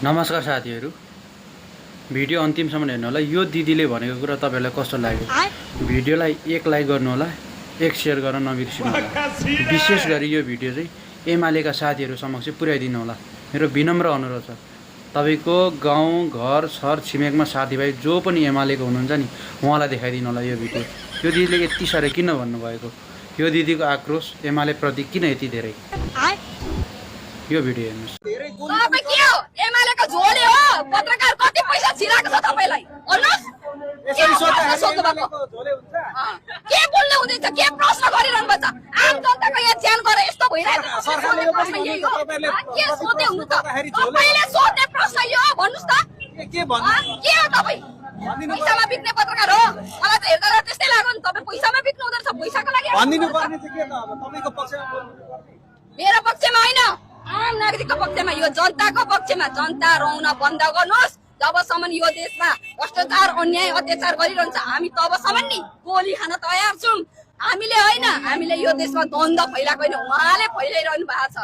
नमस्कार साथीहरू, भिडियो अन्तिमसम्म हेर्नु होला। यो दिदीले भनेको कुरा तपाईहरुलाई कस्तो लाग्यो? भिडियोलाई एक लाइक गर्नु होला, एक शेयर गर्न नबिर्सिनु होला। विशेष गरी यो भिडियो चाहिँ एमालेका साथीहरू समक्ष पुर्याइदिनु होला। मेरो विनम्र अनुरोध छ। तपाईको गाउँ घर छर छिमेकमा साथीभाइ जो पनि एमालेको हुनुहुन्छ नि, उहाँलाई देखाइदिनु होला यो भिडियो। यो दिदीले यति साह्रो किन भन्नुभएको? यो दिदीको आक्रोश एमाले प्रति किन यति धेरै? यो भिडियो हेर्नुस्। तपाईं के हो? एमालेको झोले हो। पत्रकार कति पैसा छिराएको छ तपाईलाई? भन्नुस्। के बोल्नु हुँदैछ? के प्रश्न गरिरहनु भएको छ? आम जनताको यहाँ ज्यान गरे यस्तो भइरहेको छ। के सोध्दै हुनु त? तपाईले सोध्ने प्रश्न यो हो, भन्नुस् त। के हो तपाईँ? पैसामा बिक्ने पत्रकार हो? मलाई त हेर्दा त्यस्तै लाग्यो नि। तपाईँ पैसामा बिक्नु हुँदैछ, पैसाको लागि भनिदिनु पर्ने चाहिँ के त? अब तपाईको पक्षमा मेरो पक्षमा होइन, आम नागरिकको पक्षमा, यो जनताको पक्षमा। जनता रौन बन्द गर्नुहोस्। जबसम्म यो देशमा भ्रष्टाचार अन्याय अत्याचार गरिरहन्छ, हामी तबसम्म नि गोली खान तयार छौँ। हामीले होइन, हामीले यो देशमा द्वन्द्व फैलाएको होइन, उहाँले फैलाइरहनु भएको छ।